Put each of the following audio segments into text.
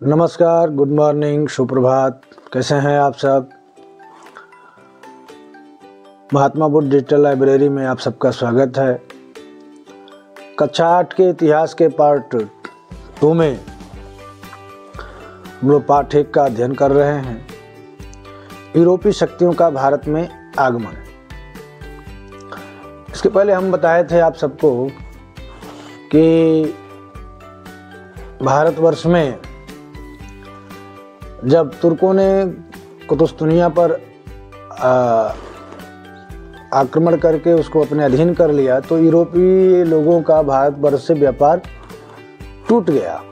नमस्कार, good morning, सुप्रभात। कैसे हैं आप सब? महात्मा बुद्ध डिजिटल लाइब्रेरी में आप सबका स्वागत है। कक्षा 8 के इतिहास के पार्ट 2 में हम लोग पाठ 1 का अध्ययन कर रहे हैं। यूरोपीय शक्तियों का भारत में आगमन। इसके पहले हम बताए थे आप सबको कि भारतवर्ष में जब तुर्कों ने कुतुस्तुनिया पर आक्रमण करके उसको अपने अधीन कर लिया तो यूरोपीय लोगों का भारतवर्ष से व्यापार टूट गया।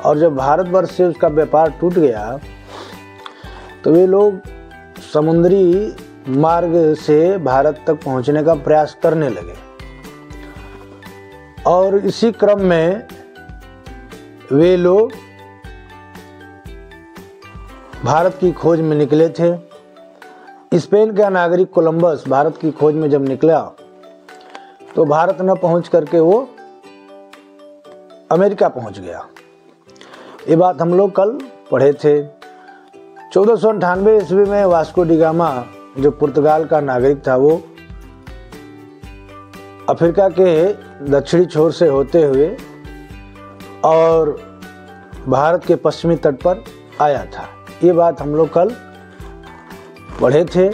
और जब भारतवर्ष से उसका व्यापार टूट गया तो वे लोग समुद्री मार्ग से भारत तक पहुंचने का प्रयास करने लगे। और इसी क्रम में वे लोग भारत की खोज में निकले थे। स्पेन का नागरिक कोलंबस भारत की खोज में जब निकला तो भारत न पहुंच करके वो अमेरिका पहुंच गया। ये बात हम लोग कल पढ़े थे। 1498 ईस्वी में वास्को डी गामा जो पुर्तगाल का नागरिक था वो अफ्रीका के दक्षिणी छोर से होते हुए और भारत के पश्चिमी तट पर आया था। ये बात हम लोग कल पढ़े थे।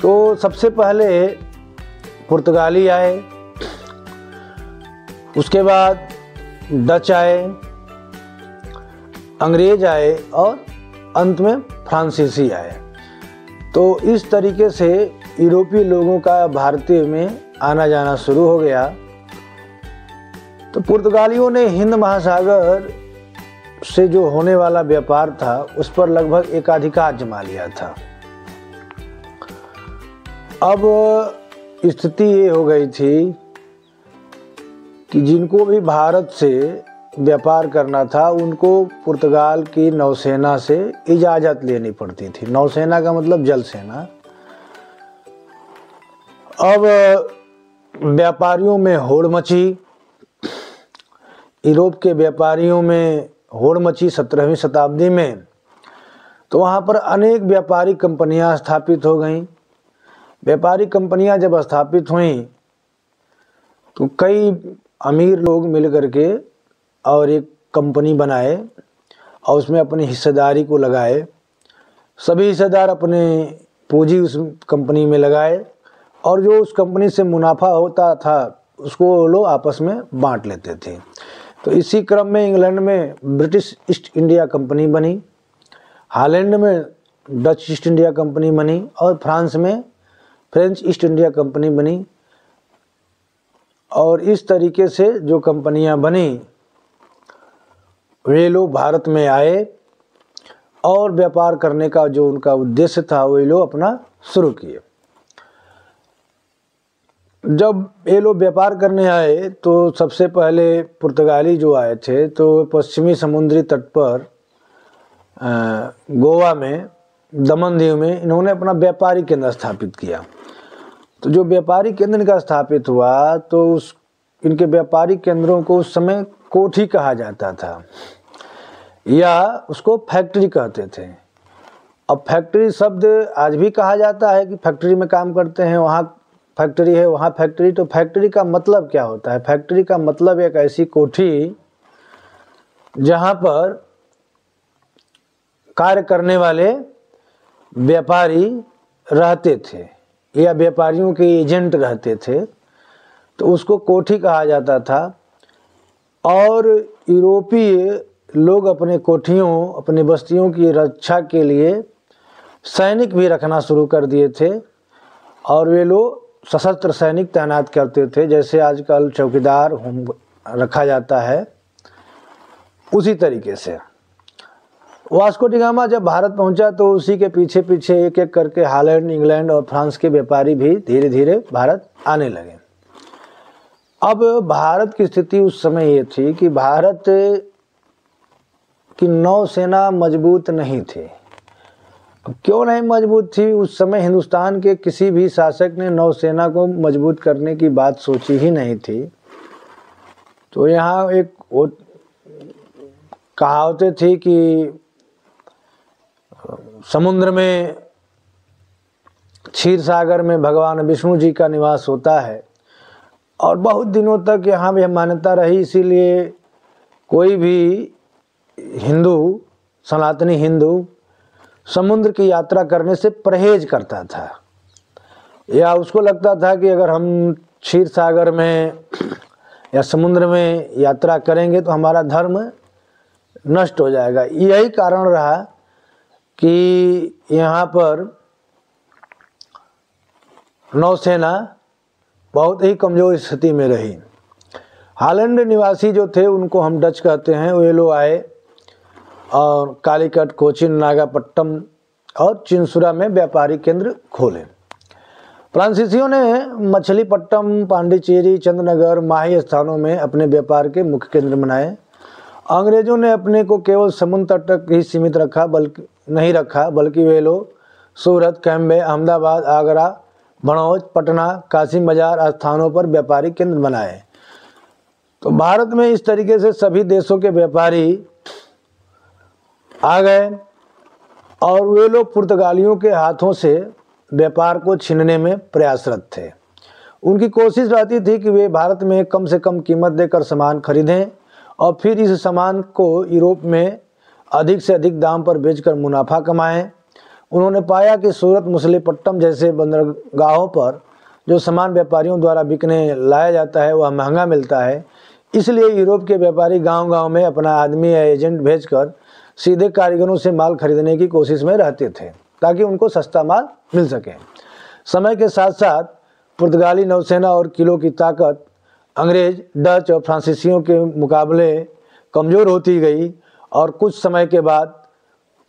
तो सबसे पहले पुर्तगाली आए, उसके बाद डच आए, अंग्रेज आए और अंत में फ्रांसीसी आए। तो इस तरीके से यूरोपीय लोगों का भारतीय में आना जाना शुरू हो गया। तो पुर्तगालियों ने हिंद महासागर से जो होने वाला व्यापार था उस पर लगभग एकाधिकार जमा लिया था। अब स्थिति ये हो गई थी कि जिनको भी भारत से व्यापार करना था उनको पुर्तगाल की नौसेना से इजाज़त लेनी पड़ती थी। नौसेना का मतलब जल सेना। अब व्यापारियों में होड़ मची, यूरोप के व्यापारियों में होड़ मची 17वीं शताब्दी में। तो वहाँ पर अनेक व्यापारिक कंपनियाँ स्थापित हो गईं। व्यापारिक कंपनियाँ जब स्थापित हुईं तो कई अमीर लोग मिल करके और एक कंपनी बनाए और उसमें अपनी हिस्सेदारी को लगाए। सभी हिस्सेदार अपने पूंजी उस कंपनी में लगाए और जो उस कंपनी से मुनाफा होता था उसको लोग आपस में बांट लेते थे। तो इसी क्रम में इंग्लैंड में ब्रिटिश ईस्ट इंडिया कंपनी बनी, हॉलैंड में डच ईस्ट इंडिया कंपनी बनी और फ्रांस में फ्रेंच ईस्ट इंडिया कंपनी बनी। और इस तरीके से जो कंपनियां बनी वे लोग भारत में आए और व्यापार करने का जो उनका उद्देश्य था वे लोग अपना शुरू किए। जब ये लोग व्यापार करने आए तो सबसे पहले पुर्तगाली जो आए थे तो पश्चिमी समुद्री तट पर गोवा में दमन दीव में इन्होंने अपना व्यापारिक केंद्र स्थापित किया। तो जो व्यापारिक केंद्र इनका स्थापित हुआ तो इनके व्यापारिक केंद्रों को उस समय कोठी कहा जाता था या उसको फैक्ट्री कहते थे। अब फैक्ट्री शब्द आज भी कहा जाता है कि फैक्ट्री में काम करते हैं, वहाँ फैक्ट्री है, वहाँ फैक्ट्री। तो फैक्ट्री का मतलब क्या होता है? फैक्ट्री का मतलब एक ऐसी कोठी जहाँ पर कार्य करने वाले व्यापारी रहते थे या व्यापारियों के एजेंट रहते थे, तो उसको कोठी कहा जाता था। और यूरोपीय लोग अपने कोठियों, अपने बस्तियों की रक्षा के लिए सैनिक भी रखना शुरू कर दिए थे और वे लोग सशस्त्र सैनिक तैनात करते थे। जैसे आजकल चौकीदार रखा जाता है उसी तरीके से। वास्को डी गामा जब भारत पहुंचा तो उसी के पीछे पीछे एक एक करके हॉलैंड, इंग्लैंड और फ्रांस के व्यापारी भी धीरे धीरे भारत आने लगे। अब भारत की स्थिति उस समय ये थी कि भारत की नौसेना मजबूत नहीं थी। क्यों नहीं मजबूत थी? उस समय हिंदुस्तान के किसी भी शासक ने नौसेना को मजबूत करने की बात सोची ही नहीं थी। तो यहाँ एक कहावतें थी कि समुद्र में, क्षीर सागर में भगवान विष्णु जी का निवास होता है, और बहुत दिनों तक यहाँ यह मान्यता रही, इसीलिए कोई भी हिंदू, सनातनी हिंदू समुद्र की यात्रा करने से परहेज करता था, या उसको लगता था कि अगर हम क्षीर सागर में या समुद्र में यात्रा करेंगे तो हमारा धर्म नष्ट हो जाएगा। यही कारण रहा कि यहाँ पर नौसेना बहुत ही कमज़ोर स्थिति में रही। हॉलैंड निवासी जो थे, उनको हम डच कहते हैं, वे लोग आए और कालीकट, कोचिन, नागापट्टनम और चिंसुरा में व्यापारिक केंद्र खोले। फ्रांसीसियों ने मछलीपट्टनम, पांडिचेरी, चंद्रनगर, माही स्थानों में अपने व्यापार के मुख्य केंद्र बनाए। अंग्रेजों ने अपने को केवल समुद्र तट तक ही सीमित रखा, बल्कि वे लोग सूरत, कैम्बे, अहमदाबाद, आगरा, भड़ौज, पटना, कासिम बाजार स्थानों पर व्यापारिक केंद्र बनाए। तो भारत में इस तरीके से सभी देशों के व्यापारी आ गए और वे लोग पुर्तगालियों के हाथों से व्यापार को छीनने में प्रयासरत थे। उनकी कोशिश रहती थी कि वे भारत में कम से कम कीमत देकर सामान खरीदें और फिर इस सामान को यूरोप में अधिक से अधिक दाम पर बेचकर मुनाफा कमाएं। उन्होंने पाया कि सूरत, मछलीपट्टनम जैसे बंदरगाहों पर जो सामान व्यापारियों द्वारा बिकने लाया जाता है वह महंगा मिलता है, इसलिए यूरोप के व्यापारी गांव-गांव में अपना आदमी या एजेंट भेजकर सीधे कारीगरों से माल खरीदने की कोशिश में रहते थे ताकि उनको सस्ता माल मिल सके। समय के साथ साथ पुर्तगाली नौसेना और किलों की ताकत अंग्रेज, डच और फ्रांसीसियों के मुकाबले कमज़ोर होती गई और कुछ समय के बाद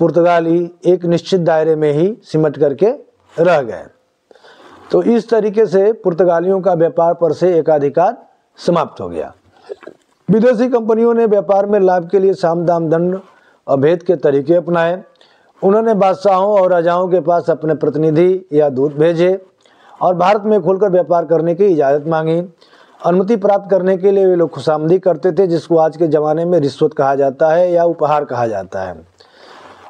पुर्तगाली एक निश्चित दायरे में ही सिमट करके रह गए। तो इस तरीके से पुर्तगालियों का व्यापार पर से एकाधिकार समाप्त हो गया। विदेशी कंपनियों ने व्यापार में लाभ के लिए साम, दाम, दंड और भेद के तरीके अपनाए। उन्होंने बादशाहों और राजाओं के पास अपने प्रतिनिधि या दूत भेजे और भारत में खुलकर व्यापार करने की इजाज़त मांगी। अनुमति प्राप्त करने के लिए वे लोग खुशामदी करते थे, जिसको आज के ज़माने में रिश्वत कहा जाता है या उपहार कहा जाता है।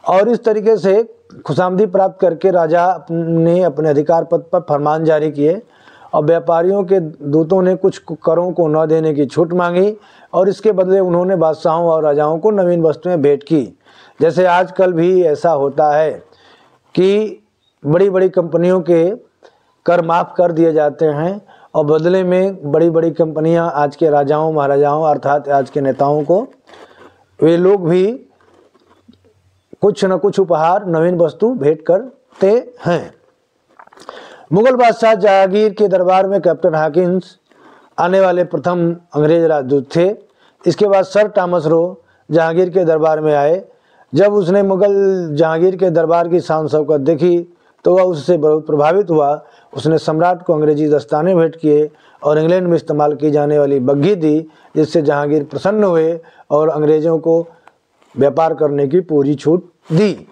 और इस तरीके से खुशामदी प्राप्त करके राजा ने अपने अधिकार पद पर फरमान जारी किए और व्यापारियों के दूतों ने कुछ करों को न देने की छूट मांगी और इसके बदले उन्होंने बादशाहों और राजाओं को नवीन वस्तुएं भेंट की। जैसे आजकल भी ऐसा होता है कि बड़ी बड़ी कंपनियों के कर माफ़ कर दिए जाते हैं और बदले में बड़ी बड़ी कंपनियां आज के राजाओं, महाराजाओं अर्थात आज के नेताओं को वे लोग भी कुछ न कुछ उपहार, नवीन वस्तु भेंट करते हैं। मुगल बादशाह जहांगीर के दरबार में कैप्टन हॉकिंस आने वाले प्रथम अंग्रेज राजदूत थे। इसके बाद सर थॉमस रो जहांगीर के दरबार में आए। जब उसने मुगल जहांगीर के दरबार की शान शौकत देखी तो वह उससे बहुत प्रभावित हुआ। उसने सम्राट को अंग्रेजी दस्ताने भेंट किए और इंग्लैंड में इस्तेमाल की जाने वाली बग्घी दी, जिससे जहांगीर प्रसन्न हुए और अंग्रेज़ों को व्यापार करने की पूरी छूट दी।